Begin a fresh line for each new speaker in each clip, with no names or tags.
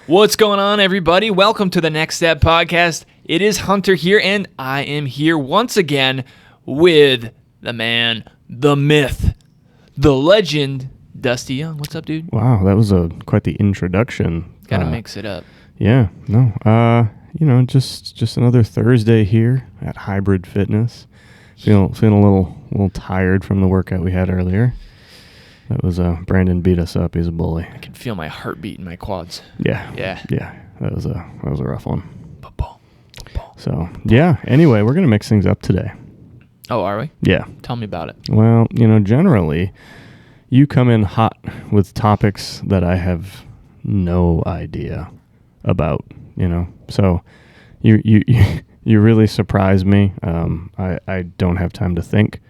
What's going on, everybody? Welcome to the Next Step Podcast. It is Hunter here, and I am here once again with the man, the myth, the legend, Dusty Young. What's up, dude?
Wow, that was quite the introduction.
Gotta mix it up.
Yeah, no, just another Thursday here at Hybrid Fitness. Feeling a little tired from the workout we had earlier. That was Brandon beat us up. He's a bully.
I can feel my heartbeat in my quads.
Yeah. That was a rough one.
Football.
So yeah. Anyway, we're gonna mix things up today.
Oh, are we?
Yeah.
Tell me about it.
Well, generally, you come in hot with topics that I have no idea about. So you really surprise me. I don't have time to think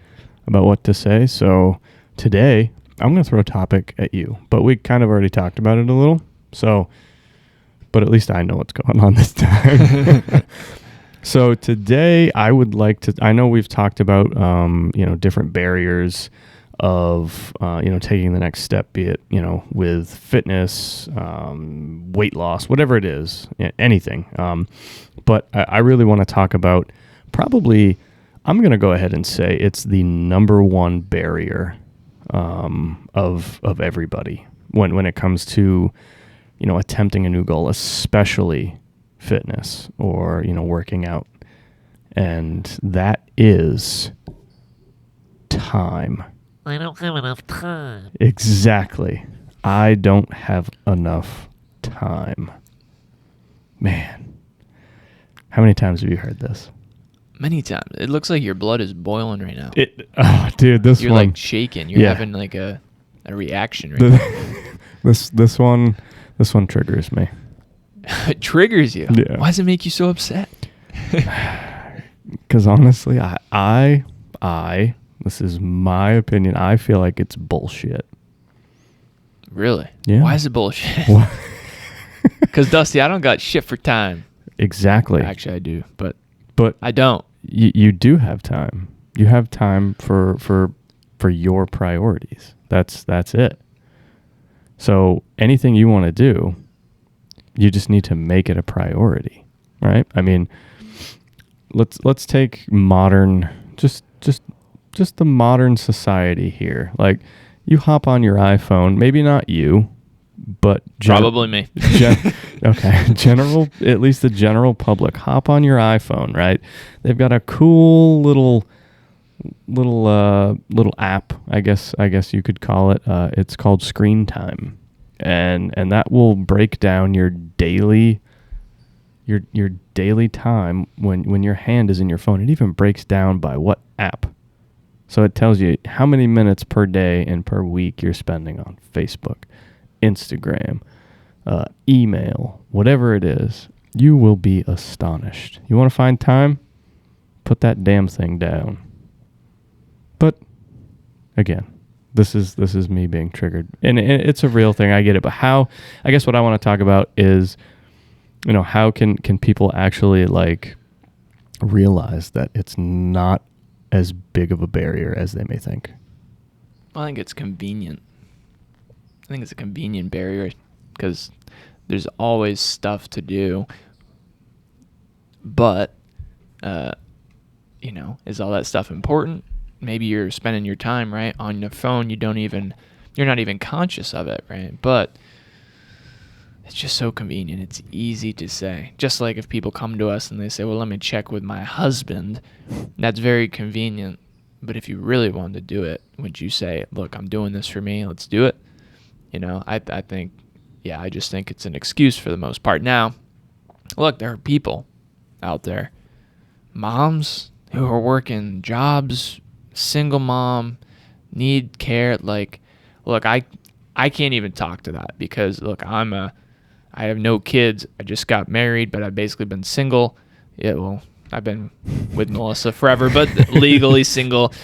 about what to say. So today I'm going to throw a topic at you, but we kind of already talked about it a little. So, but at least I know what's going on this time. So today I would like to, I know we've talked about, different barriers of, taking the next step, be it, with fitness, weight loss, whatever it is, anything. But I really want to talk about probably, I'm going to go ahead and say it's the number one barrier of everybody when it comes to, attempting a new goal, especially fitness or, working out. And that is time.
I don't have enough time.
Exactly. I don't have enough time. Man, how many times have you heard this?
Many times. It looks like your blood is boiling right now.
Dude, this
You're
one.
like shaking. You're
Yeah.
having like a reaction right now.
This one triggers me.
It triggers you.
Yeah.
Why does it make you so upset?
Because honestly, I this is my opinion, I feel like it's bullshit.
Really?
Yeah.
Why is it bullshit?
What?
Because Dusty, I don't got shit for time.
Exactly.
Actually, I do, but
But
I don't.
you do have time. You have time for your priorities. That's it. So anything you want to do, you just need to make it a priority, right? I mean, let's take modern, just the modern society here. Like, you hop on your iPhone, maybe not you, but
Probably me.
Okay, at least the general public, hop on your iPhone, right? They've got a cool little app, I guess you could call it. It's called Screen Time, and that will break down your daily time when your hand is in your phone. It even breaks down by what app. So it tells you how many minutes per day and per week you're spending on Facebook, Instagram, email, whatever it is. You will be astonished. You want to find time? Put that damn thing down. But again, this is me being triggered, and it's a real thing. I get it. But I guess what I want to talk about is, how can people actually like realize that it's not as big of a barrier as they may think?
I think it's convenient. I think it's a convenient barrier because there's always stuff to do. But, is all that stuff important? Maybe you're spending your time, right, on your phone. You're not even conscious of it, right? But it's just so convenient. It's easy to say. Just like if people come to us and they say, well, let me check with my husband. That's very convenient. But if you really wanted to do it, would you say, look, I'm doing this for me. Let's do it. I think, I just think it's an excuse for the most part. Now, look, there are people out there, moms who are working jobs, single mom, need care. Like, look, I can't even talk to that because, look, I have no kids. I just got married, but I've basically been single. Yeah, well, I've been with Melissa forever, but legally single.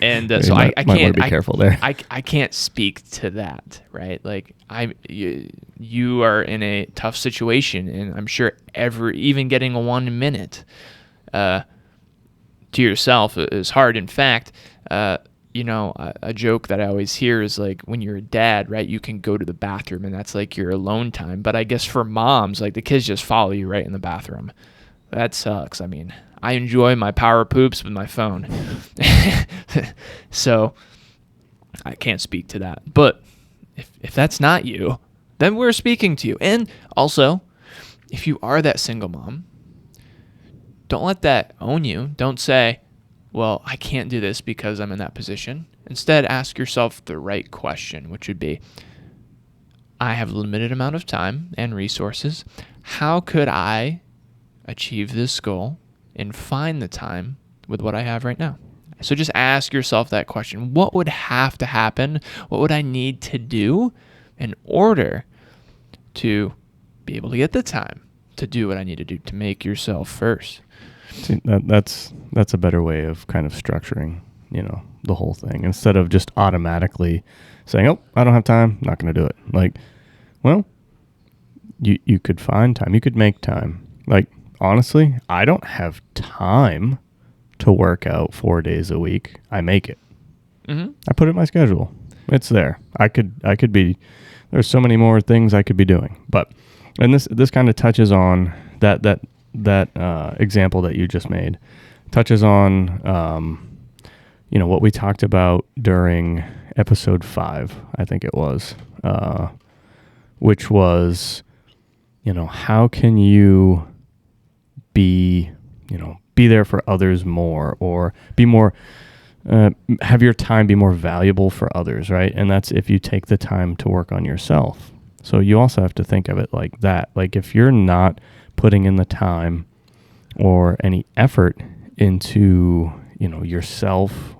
And so I can't.
Want to be careful there.
I can't speak to that, right? Like you are in a tough situation, and I'm sure even getting a 1 minute to yourself is hard. In fact, a joke that I always hear is like when you're a dad, right, you can go to the bathroom and that's like your alone time. But I guess for moms, like the kids just follow you right in the bathroom. That sucks. I mean, I enjoy my power poops with my phone. So I can't speak to that. But if that's not you, then we're speaking to you. And also, if you are that single mom, don't let that own you. Don't say, well, I can't do this because I'm in that position. Instead, ask yourself the right question, which would be, I have a limited amount of time and resources. How could I achieve this goal and find the time with what I have right now? So just ask yourself that question. What would have to happen? What would I need to do in order to be able to get the time to do what I need to do to make yourself first?
See, that's a better way of kind of structuring, the whole thing, instead of just automatically saying, oh, I don't have time, not going to do it. Like, well, you could find time. You could make time. Like, honestly, I don't have time to work out 4 days a week. I make it.
Mm-hmm.
I put it in my schedule. It's there. I could be, there's so many more things I could be doing. But, and this kind of touches on that example that you just made, touches on, what we talked about during episode 5, I think it was, which was, how can you be there for others more, or be more, have your time be more valuable for others, right? And that's if you take the time to work on yourself. So you also have to think of it like that. Like if you're not putting in the time or any effort into, yourself,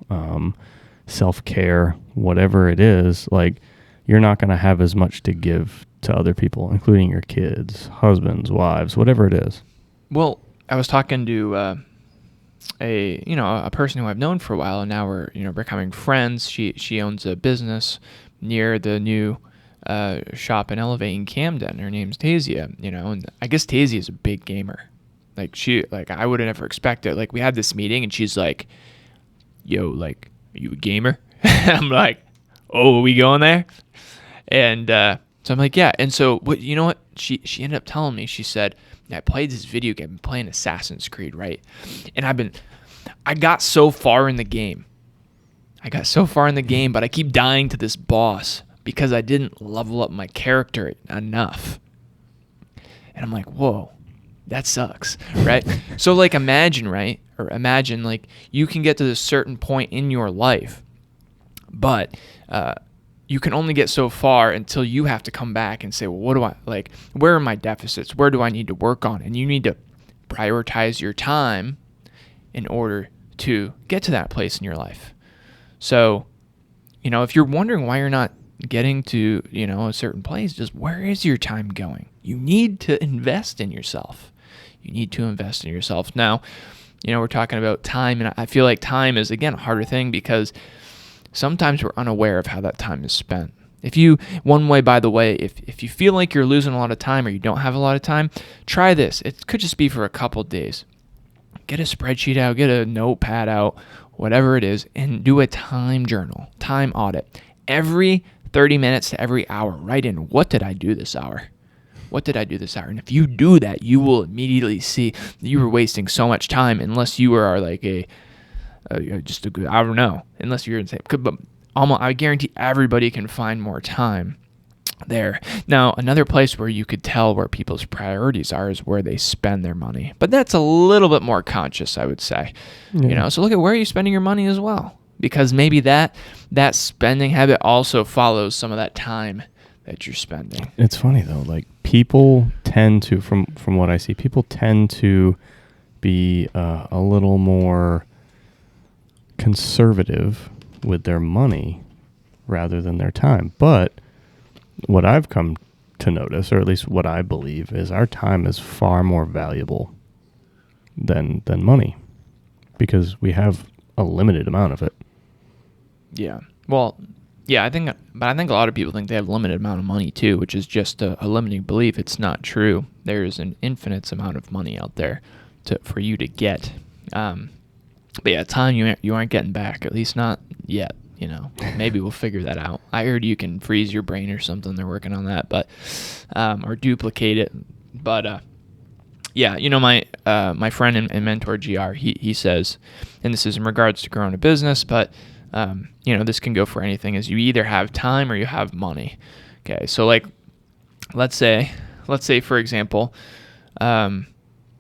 self-care, whatever it is, like you're not going to have as much to give to other people, including your kids, husbands, wives, whatever it is.
Well, I was talking to a person who I've known for a while, and now we're becoming friends. She owns a business near the new shop in Elevate in Camden. Her name's Tasia, and I guess Tasia is a big gamer. Like I would have never expected. Like we had this meeting and she's like, yo, like, are you a gamer? I'm like, oh, are we going there? And so I'm like, yeah. And so what she ended up telling me, she said, I played this video game, I'm playing Assassin's Creed, right? And I got so far in the game. But I keep dying to this boss because I didn't level up my character enough. And I'm like, whoa, that sucks, right? So like imagine like you can get to this certain point in your life, but you can only get so far until you have to come back and say, well, where are my deficits? Where do I need to work on? And you need to prioritize your time in order to get to that place in your life. So, if you're wondering why you're not getting to, a certain place, just where is your time going? You need to invest in yourself. Now, we're talking about time, and I feel like time is, again, a harder thing because sometimes we're unaware of how that time is spent. If you feel like you're losing a lot of time or you don't have a lot of time, try this. It could just be for a couple of days. Get a spreadsheet out, get a notepad out, whatever it is, and do a time journal, time audit. Every 30 minutes to every hour, write in, what did I do this hour? And if you do that, you will immediately see that you were wasting so much time unless you are like unless you're insane. But I guarantee everybody can find more time there. Now, another place where you could tell where people's priorities are is where they spend their money. But that's a little bit more conscious, I would say.
Yeah.
So look at where are you spending your money as well. Because maybe that spending habit also follows some of that time that you're spending.
It's funny though, like people tend to, from what I see, people tend to be a little more conservative with their money rather than their time. But what I've come to notice, or at least what I believe, is our time is far more valuable than money because we have a limited amount of it.
Yeah. Well, yeah, I think a lot of people think they have a limited amount of money too, which is just a limiting belief. It's not true. There is an infinite amount of money out there for you to get. But yeah, time you aren't getting back, at least not yet. maybe we'll figure that out. I heard you can freeze your brain or something. They're working on that, but or duplicate it. But yeah, my friend and mentor GR, he says, and this is in regards to growing a business, but this can go for anything. Is you either have time or you have money. Okay, so like let's say for example,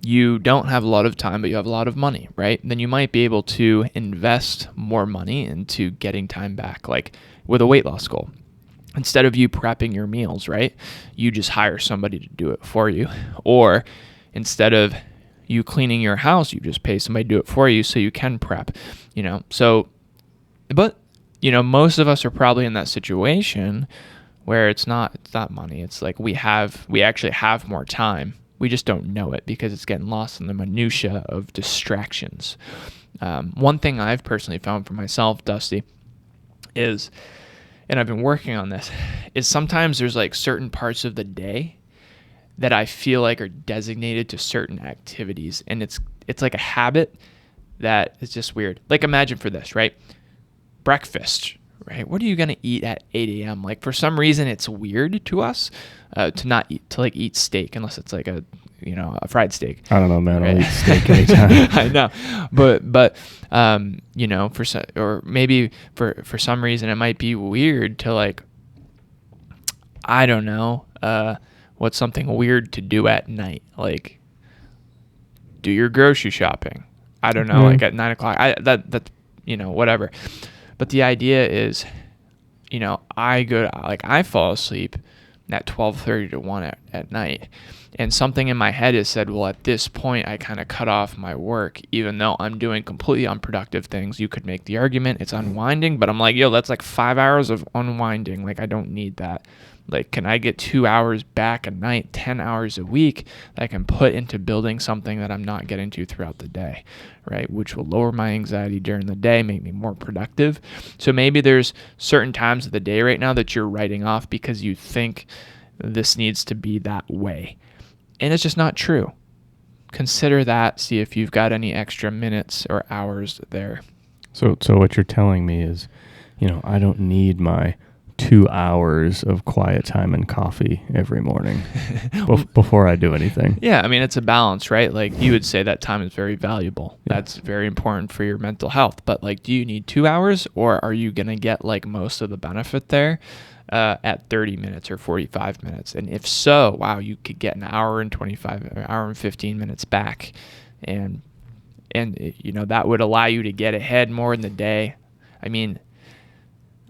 you don't have a lot of time, but you have a lot of money, right? Then you might be able to invest more money into getting time back, like with a weight loss goal. Instead of you prepping your meals, right? You just hire somebody to do it for you. Or instead of you cleaning your house, you just pay somebody to do it for you so you can prep, So, but, most of us are probably in that situation where it's not money. It's like we actually have more time. We just don't know it because it's getting lost in the minutia of distractions. One thing I've personally found for myself, Dusty, is, and I've been working on this, is sometimes there's like certain parts of the day that I feel like are designated to certain activities. And it's like a habit that is just weird. Like imagine for this, right? Breakfast, right? What are you going to eat at 8 a.m.? Like for some reason it's weird to us to eat steak unless it's like a fried steak.
I don't know, man.
Right?
I'll eat steak anytime.
I know, but or maybe for some reason it might be weird to like, I don't know, what's something weird to do at night? Like do your grocery shopping. I don't know, like at 9 o'clock. That's whatever. But the idea is, I fall asleep at 12:30 to 1 at night. And something in my head has said, well, at this point, I kind of cut off my work, even though I'm doing completely unproductive things. You could make the argument it's unwinding, but I'm like, that's like 5 hours of unwinding. Like, I don't need that. Like, can I get 2 hours back a night, 10 hours a week that I can put into building something that I'm not getting to throughout the day, right? Which will lower my anxiety during the day, make me more productive. So maybe there's certain times of the day right now that you're writing off because you think this needs to be that way. And it's just not true. Consider that, see if you've got any extra minutes or hours there.
So what you're telling me is, I don't need my 2 hours of quiet time and coffee every morning before I do anything.
Yeah, I mean, it's a balance, right? Like you would say that time is very valuable. Yeah. That's very important for your mental health. But like, do you need 2 hours, or are you going to get like most of the benefit there at 30 minutes or 45 minutes? And if so, wow, you could get an hour and 25, an hour and 15 minutes back. And that would allow you to get ahead more in the day. I mean,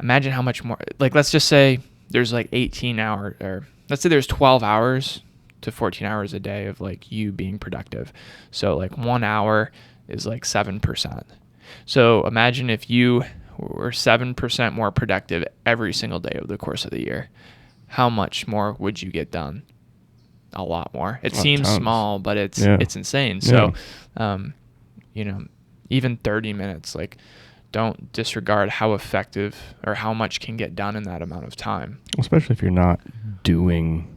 imagine how much more, like, let's just say there's like 18 hours, or let's say there's 12 hours to 14 hours a day of like you being productive. So like 1 hour is like 7%. So imagine if you were 7% more productive every single day over the course of the year. How much more would you get done? A lot more. It seems small, but it's insane. So, even 30 minutes, like, don't disregard how effective or how much can get done in that amount of time.
Especially if you're not doing,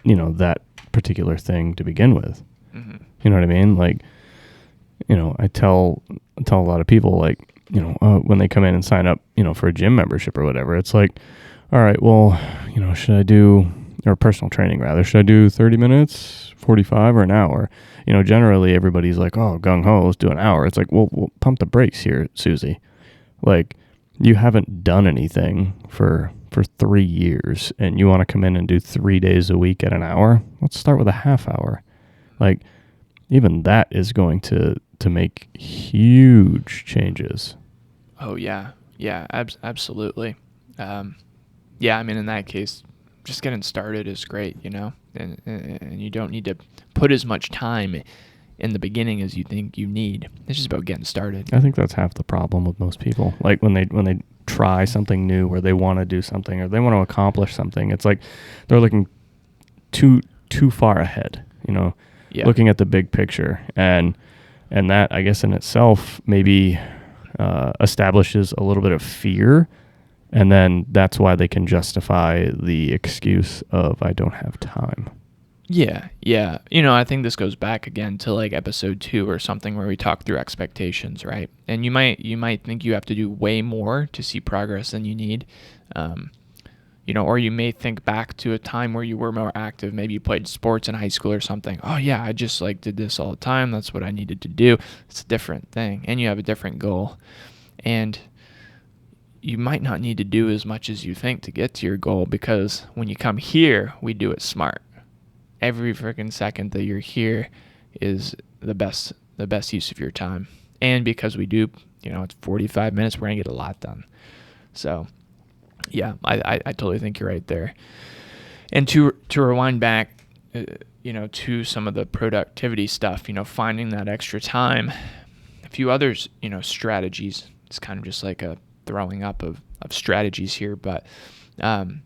that particular thing to begin with. Mm-hmm. You know what I mean? Like, I tell a lot of people, like, when they come in and sign up, for a gym membership or whatever, it's like, all right, well, should I do, or personal training rather, should I do 30 minutes, 45 or an hour? Generally everybody's like, oh, gung ho, let's do an hour. It's like, well, pump the brakes here, Susie. Like, you haven't done anything for 3 years and you want to come in and do 3 days a week at an hour. Let's start with a half hour. Like, even that is going to make huge changes.
Oh yeah. Yeah, absolutely. Yeah, I mean, in that case, just getting started is great, and you don't need to put as much time in the beginning as you think you need. It's just about getting started.
I think that's half the problem with most people. Like when they try something new, or they want to do something, or they want to accomplish something, it's like they're looking too far ahead, looking at the big picture, and that, I guess, in itself maybe establishes a little bit of fear. And then that's why they can justify the excuse of, I don't have time.
Yeah, yeah. You know, I think this goes back again to like episode 2 or something where we talk through expectations, right? And you might think you have to do way more to see progress than you need. Um, you know, or you may think back to a time where you were more active. Maybe you played sports in high school or something. Oh yeah, I just like did this all the time. That's what I needed to do. It's a different thing, and you have a different goal. And you might not need to do as much as you think to get to your goal, because when you come here, we do it smart. Every freaking second that you're here is the best use of your time. And because we do, you know, it's 45 minutes, we're gonna get a lot done. So yeah, I totally think you're right there. And to rewind back, you know, to some of the productivity stuff, you know, finding that extra time, a few others, you know, strategies. It's kind of just like a throwing up of strategies here, but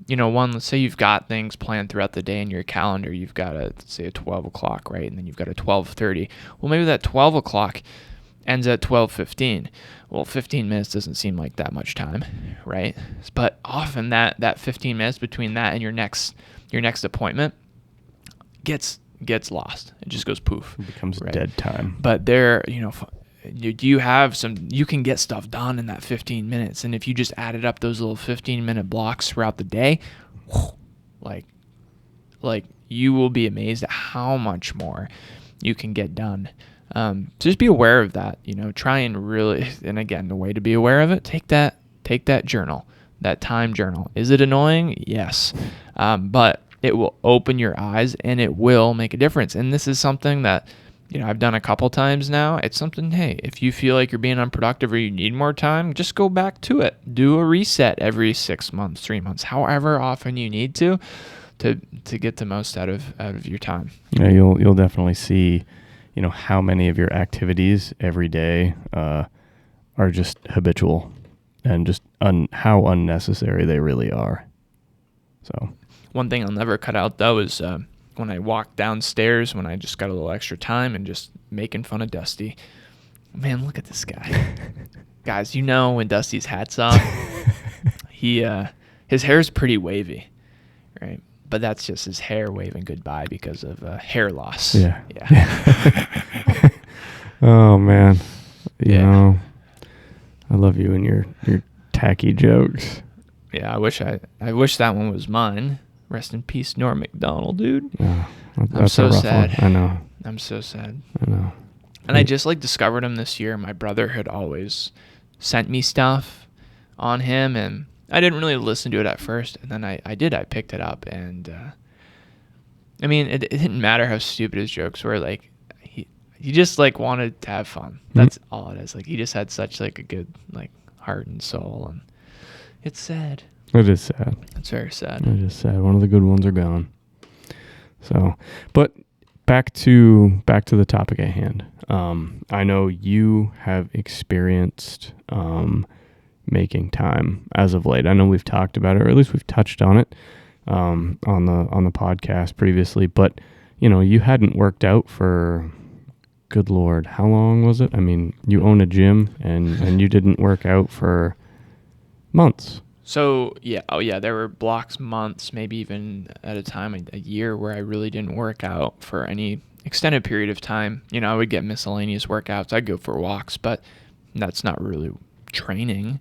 you know, one, let's say you've got things planned throughout the day in your calendar. You've got let's say a 12 o'clock, right? And then you've got a 12:30. Well, maybe that 12 o'clock ends at 12:15. Well, 15 minutes doesn't seem like that much time, right? But often that 15 minutes between that and your next appointment gets lost. It just goes poof.
It becomes
right?
dead time.
But there, you know, do you have you can get stuff done in that 15 minutes. And if you just added up those little 15-minute blocks throughout the day, like you will be amazed at how much more you can get done. So just be aware of that, you know, try and really, and again, the way to be aware of it, take that journal, that time journal. Is it annoying? Yes. But it will open your eyes and it will make a difference. And this is something that, you know, I've done a couple times now. It's something, hey, if you feel like you're being unproductive or you need more time, just go back to it. Do a reset every 6 months, 3 months, however often you need to get the most out of your time.
Yeah, you'll definitely see, you know, how many of your activities every day are just habitual and just how unnecessary they really are. So
one thing I'll never cut out though is when I walk downstairs, when I just got a little extra time and just making fun of Dusty. Man, look at this guy. Guys, you know when Dusty's hat's off, his hair's pretty wavy, right? But that's just his hair waving goodbye because of hair loss.
Yeah.
Yeah.
Oh man. You
Yeah.
know, I love you and your tacky jokes.
Yeah, I wish that one was mine. Rest in peace, Norm Macdonald, dude.
Yeah, that's
I'm so
a rough
sad.
one. I know.
I'm so sad.
I know.
And I just like discovered him this year. My brother had always sent me stuff on him, and I didn't really listen to it at first. And then I did. I picked it up, and I mean, it didn't matter how stupid his jokes were. Like he just like wanted to have fun. That's all it is. Like he just had such like a good like heart and soul, and it's sad.
It is sad.
It's very sad.
It is sad. One of the good ones are gone. So, but back to the topic at hand. I know you have experienced making time as of late. I know we've talked about it, or at least we've touched on it on the podcast previously. But you know, you hadn't worked out for, good Lord, how long was it? I mean, you own a gym, and you didn't work out for months.
So yeah, there were blocks, months, maybe even at a time a year where I really didn't work out for any extended period of time. You know, I would get miscellaneous workouts. I'd go for walks, but that's not really training.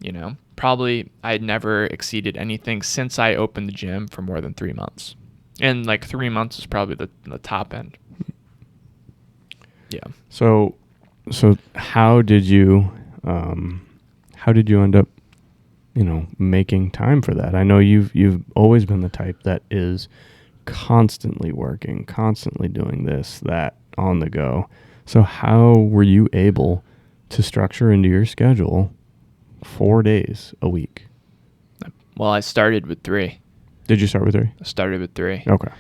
You know, probably I'd never exceeded anything since I opened the gym for more than 3 months, and like 3 months is probably the top end. Yeah.
So how did you end up, you know, making time for that? I know you've always been the type that is constantly working, constantly doing this, that, on the go. So how were you able to structure into your schedule 4 days a week?
Well, I started with 3.
Did you start with 3?
I started with 3.
Okay.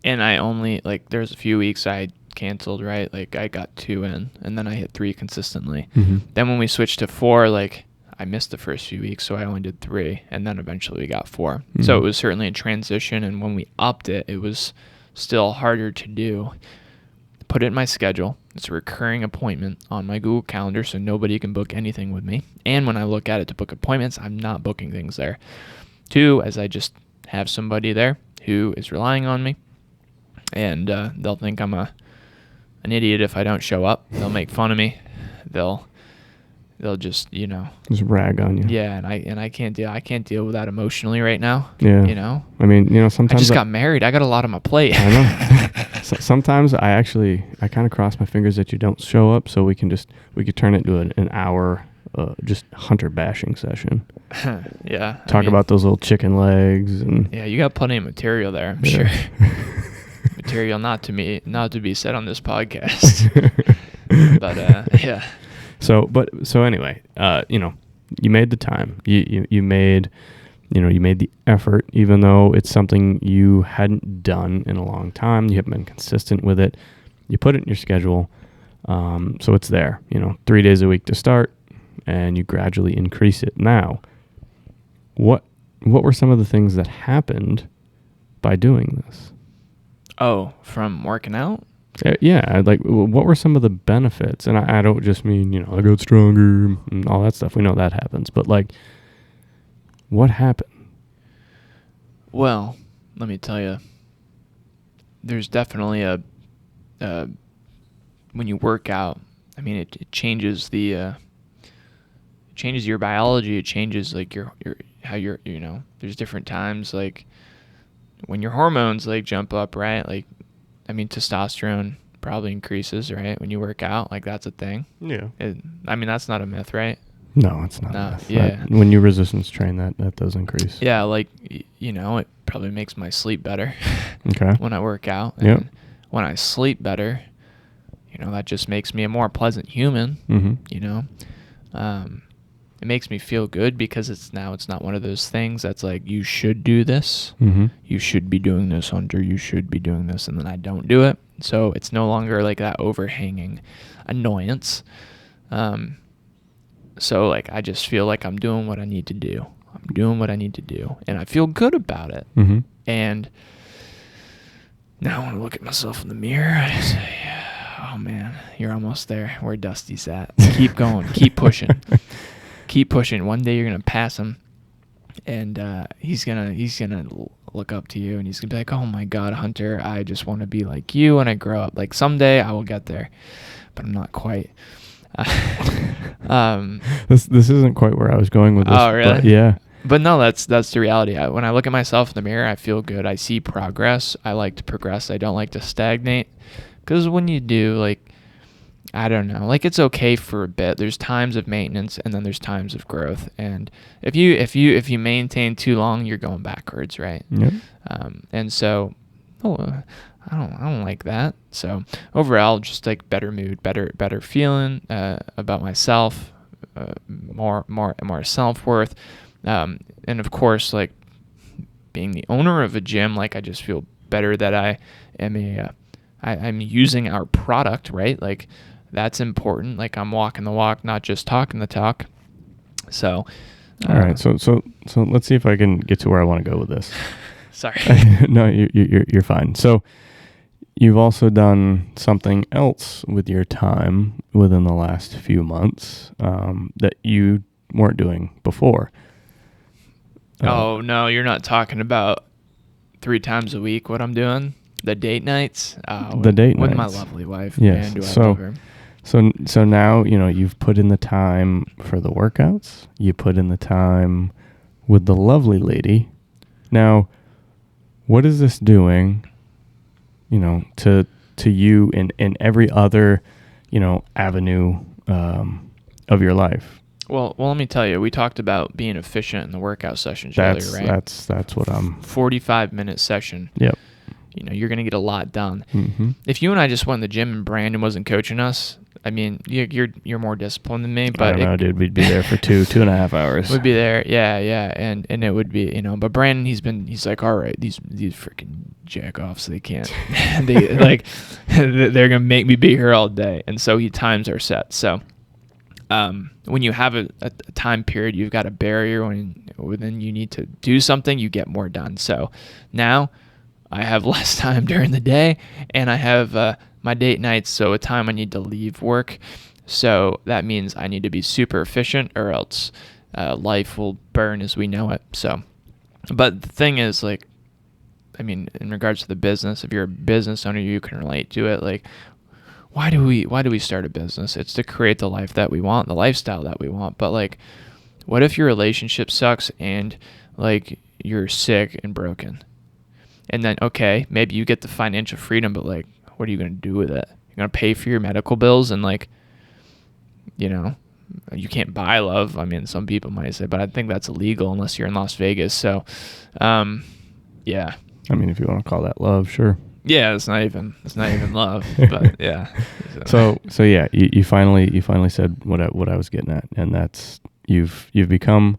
And I only, like, there's a few weeks I canceled, right? Like, I got 2 in, and then I hit 3 consistently.
Mm-hmm.
Then when we switched to 4, like, I missed the first few weeks, so I only did 3, and then eventually we got 4.
Mm-hmm.
So it was certainly a transition, and when we upped it, it was still harder to do. Put it in my schedule. It's a recurring appointment on my Google Calendar, so nobody can book anything with me. And when I look at it to book appointments, I'm not booking things there. 2, as I just have somebody there who is relying on me. and they'll think I'm an idiot if I don't show up. They'll make fun of me. They'll just,
Just rag on you.
yeah, and I can't deal with that emotionally right now.
Yeah. I mean,
I
sometimes
just got married. I got a lot on my plate.
I know. Sometimes I kind of cross my fingers that you don't show up, so we could turn it into an hour, just hunter bashing session.
Yeah.
Talk about those little chicken legs and.
Yeah, you got plenty of material there, I'm
Yeah.
sure. Material not to be said on this podcast. But yeah.
So anyway, you made the time. You made the effort, even though it's something you hadn't done in a long time. You haven't been consistent with it. You put it in your schedule, so it's there. 3 days a week to start, and you gradually increase it. Now, what were some of the things that happened by doing this?
Oh, from working out?
Yeah, like what were some of the benefits? And I don't just mean, I got stronger and all that stuff. We know that happens. But like, what happened?
Well, let me tell you, there's definitely when you work out, I mean, it changes changes your biology. It changes like how you're, there's different times like when your hormones like jump up, right? Like, I mean, testosterone probably increases, right? When you work out, like that's a thing.
Yeah.
That's not a myth, right?
No, it's not.
No,
Myth.
yeah.
When you resistance train, that does increase.
Yeah, like, it probably makes my sleep better.
Okay.
When I work out.
Yep.
And when I sleep better, that just makes me a more pleasant human.
Mm-hmm.
It makes me feel good because it's not one of those things that's like, you should do this.
Mm-hmm.
You should be doing this, Hunter. You should be doing this. And then I don't do it. So it's no longer like that overhanging annoyance. So like, I just feel like I'm doing what I need to do. And I feel good about it.
Mm-hmm.
And now when I look at myself in the mirror, I say, oh man, you're almost there where Dusty's at. Keep going. Keep pushing. Keep pushing. One day you're going to pass him, and he's gonna look up to you, and he's going to be like, oh my God, Hunter, I just want to be like you when I grow up. Like someday I will get there, but I'm not quite.
This isn't quite where I was going with this.
Oh, really?
But yeah.
But no, that's the reality. When I look at myself in the mirror, I feel good. I see progress. I like to progress. I don't like to stagnate. Because when you do, like, I don't know, like it's okay for a bit. There's times of maintenance and then there's times of growth. And if you maintain too long, you're going backwards, right?
Yep.
And so, I don't like that. So overall, just like better mood, better feeling about myself, more self-worth. And of course, like being the owner of a gym, like I just feel better that I am I'm using our product, right? Like that's important. Like I'm walking the walk, not just talking the talk. So,
all right. So let's see if I can get to where I want to go with this.
Sorry.
No, you're fine. So you've also done something else with your time within the last few months that you weren't doing before.
Oh no, you're not talking about 3 times a week. What I'm doing? The date nights.
The date
with
nights.
my lovely wife.
Yes.
Man, do I love her.
So now you've put in the time for the workouts. You put in the time with the lovely lady. Now, what is this doing? To you in every other avenue of your life.
Well, let me tell you. We talked about being efficient in the workout sessions earlier, right?
That's what I'm.
45-minute session.
Yep.
You're gonna get a lot done.
Mm-hmm.
If you and I just went in the gym and Brandon wasn't coaching us, I mean, you're more disciplined than me. But
I don't know, dude. We'd be there for 2.5 hours.
We'd be there, yeah, and it would be, But Brandon, he's like, all right, these freaking jack-offs, they can't, they're gonna make me be here all day, and so times are set. So, when you have a time period, you've got a barrier when you need to do something, you get more done. So now I have less time during the day, and I have my date nights, so a time I need to leave work. So that means I need to be super efficient, or else life will burn as we know it. So, but the thing is, like, I mean, in regards to the business, if you're a business owner, you can relate to it. Like, why do we start a business? It's to create the life that we want, the lifestyle that we want. But like, what if your relationship sucks and like you're sick and broken? And then, okay, maybe you get the financial freedom, but like, what are you going to do with it? You're going to pay for your medical bills and like, you know, you can't buy love. I mean, some people might say, but I think that's illegal unless you're in Las Vegas. So, yeah.
I mean, if you want to call that love, sure.
Yeah, it's not even love, but yeah.
So yeah, you finally said what I was getting at, and that's you've become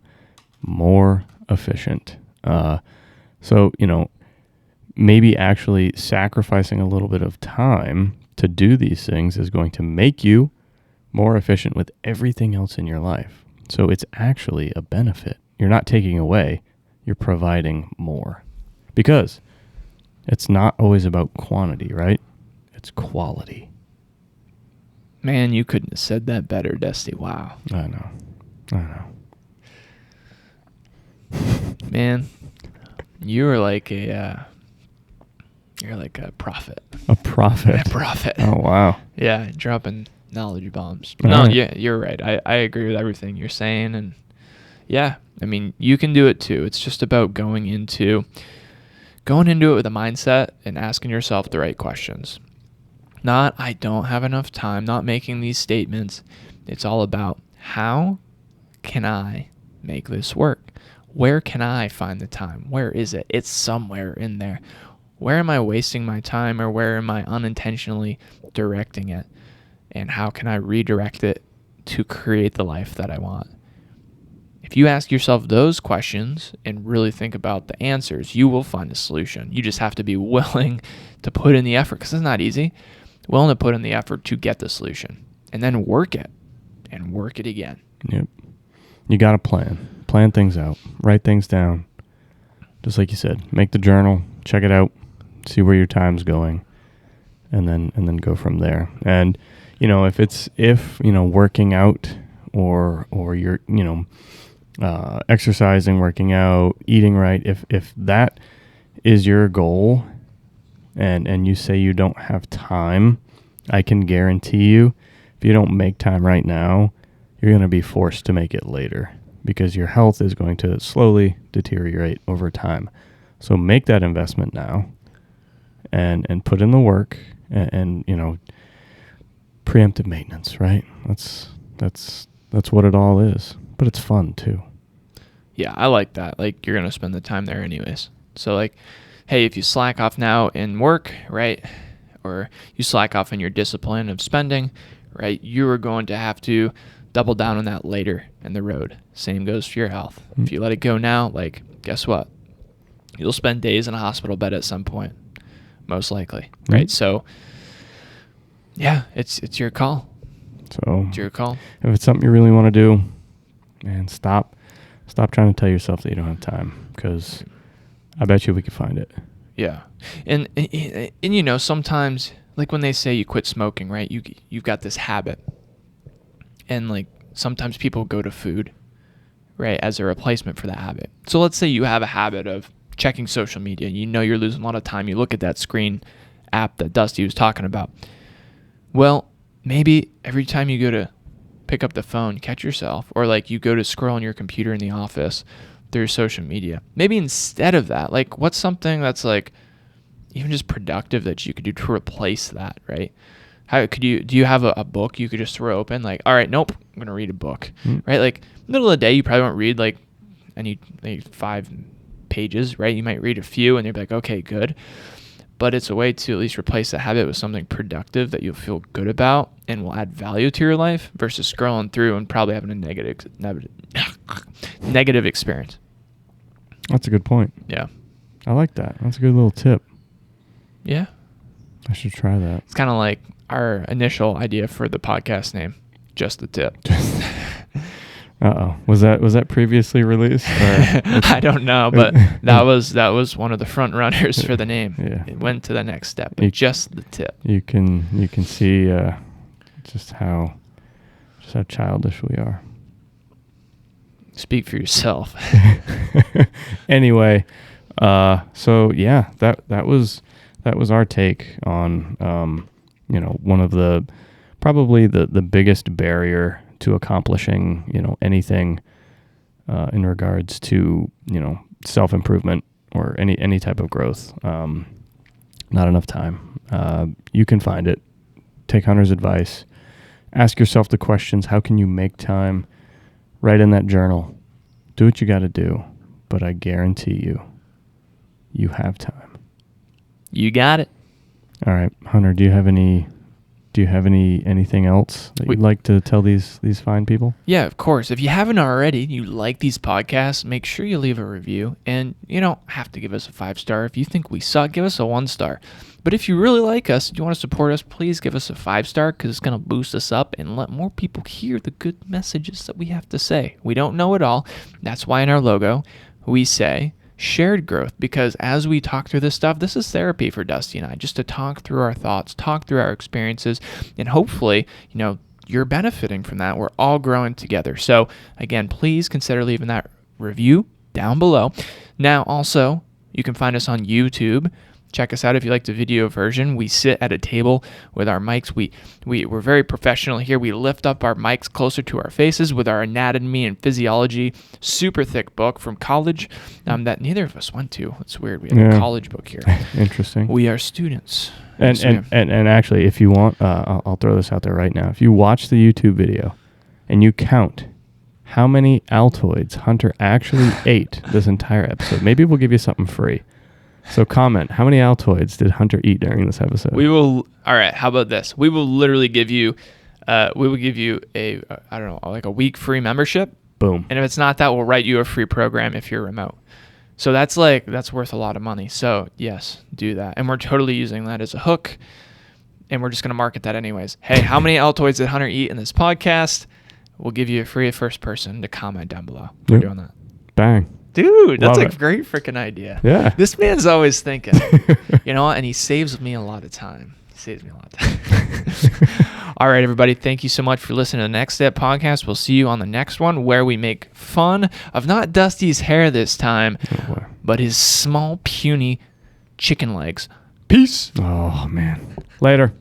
more efficient. So maybe actually sacrificing a little bit of time to do these things is going to make you more efficient with everything else in your life. So it's actually a benefit. You're not taking away, you're providing more. Because it's not always about quantity, right? It's quality.
Man, you couldn't have said that better, Dusty. Wow.
I know.
Man, you're like a prophet.
A prophet.
A prophet.
Oh, wow.
Yeah, dropping knowledge bombs.
All
No,
right.
yeah, you're right. I agree with everything you're saying, and yeah, I mean, you can do it too. It's just about going into it with a mindset and asking yourself the right questions. Not, I don't have enough time, not making these statements. It's all about, how can I make this work? Where can I find the time? Where is it? It's somewhere in there. Where am I wasting my time, or where am I unintentionally directing it? And how can I redirect it to create the life that I want? If you ask yourself those questions and really think about the answers, you will find a solution. You just have to be willing to put in the effort, because it's not easy. Willing to put in the effort to get the solution, and then work it and work it again.
Yep. You got to plan things out, write things down. Just like you said, make the journal, check it out, see where your time's going, and then go from there. And if working out or you're exercising, working out, eating right, if that is your goal, and you say you don't have time, I can guarantee you, if you don't make time right now, you're going to be forced to make it later, because your health is going to slowly deteriorate over time. So make that investment now, and put in the work, and preemptive maintenance, right? That's what it all is. But it's fun too.
Yeah, I like that. Like, you're going to spend the time there anyways. So like, hey, if you slack off now in work, right, or you slack off in your discipline of spending, right, you are going to have to double down on that later in the road. Same goes for your health.
Mm-hmm.
If you let it go now, like, guess what? You'll spend days in a hospital bed at some point, most likely, right?
Mm-hmm.
So, yeah, it's your call.
So
It's your call.
if it's something you really want to do, man, stop trying to tell yourself that you don't have time, because I bet you we could find it.
Yeah. And sometimes, like when they say you quit smoking, right, you've got this habit. And like, sometimes people go to food, right, as a replacement for that habit. So let's say you have a habit of checking social media. You're losing a lot of time. You look at that screen app that Dusty was talking about. Well, maybe every time you go to pick up the phone, catch yourself, or like you go to scroll on your computer in the office through social media. Maybe instead of that, like, what's something that's like even just productive that you could do to replace that, right? Do you have a book you could just throw open? Like, all right, nope, I'm going to read a book, right? Like, middle of the day, you probably won't read like 5 pages, right? You might read a few and you'll be like, okay, good. But it's a way to at least replace the habit with something productive that you'll feel good about and will add value to your life, versus scrolling through and probably having a negative experience.
That's a good point.
Yeah.
I like that. That's a good little tip.
Yeah.
I should try that.
It's kind of like our initial idea for the podcast name, Just the Tip.
Uh-oh. Was that previously released?
I don't know, but that was one of the front runners for the name.
Yeah.
It went to the next step. Just the Tip.
You can see just how childish we are.
Speak for yourself.
Anyway, So yeah, that was our take on one of the probably the biggest barrier to accomplishing anything in regards to self improvement or any type of growth. Not enough time. You can find it. Take Hunter's advice. Ask yourself the questions. How can you make time? Write in that journal. Do what you got to do. But I guarantee you have time.
You got it.
All right, Hunter, do you have anything else that you'd like to tell these fine people?
Yeah, of course. If you haven't already, you like these podcasts, make sure you leave a review. And you don't have to give us a 5-star. If you think we suck, give us a 1-star. But if you really like us, you want to support us, please give us a 5-star because it's going to boost us up and let more people hear the good messages that we have to say. We don't know it all. That's why in our logo, we say shared growth, because as we talk through this stuff, this is therapy for Dusty and I, just to talk through our thoughts, talk through our experiences, and hopefully, you're benefiting from that. We're all growing together. So again, please consider leaving that review down below. Now, also, you can find us on YouTube. Check us out if you like the video version. We sit at a table with our mics. We're very professional here. We lift up our mics closer to our faces with our anatomy and physiology, super thick book from college that neither of us went to. It's weird. We have a college book here.
Interesting.
We are students.
And actually, if you want, I'll throw this out there right now. If you watch the YouTube video and you count how many Altoids Hunter actually ate this entire episode, maybe we'll give you something free. So comment, how many Altoids did Hunter eat during this episode?
All right, how about this? We will literally give you, a week free membership.
Boom.
And if it's not that, we'll write you a free program if you're remote. So that's worth a lot of money. So yes, do that. And we're totally using that as a hook. And we're just going to market that anyways. Hey, how many Altoids did Hunter eat in this podcast? We'll give you a free first person to comment down below. We're doing that.
Bang.
Dude, that's
Love
a
it.
great freaking idea.
Yeah.
This man's always thinking, and he saves me a lot of time. All right, everybody. Thank you so much for listening to the Next Step podcast. We'll see you on the next one where we make fun of not Dusty's hair this time, but his small, puny chicken legs. Peace.
Oh, man. Later.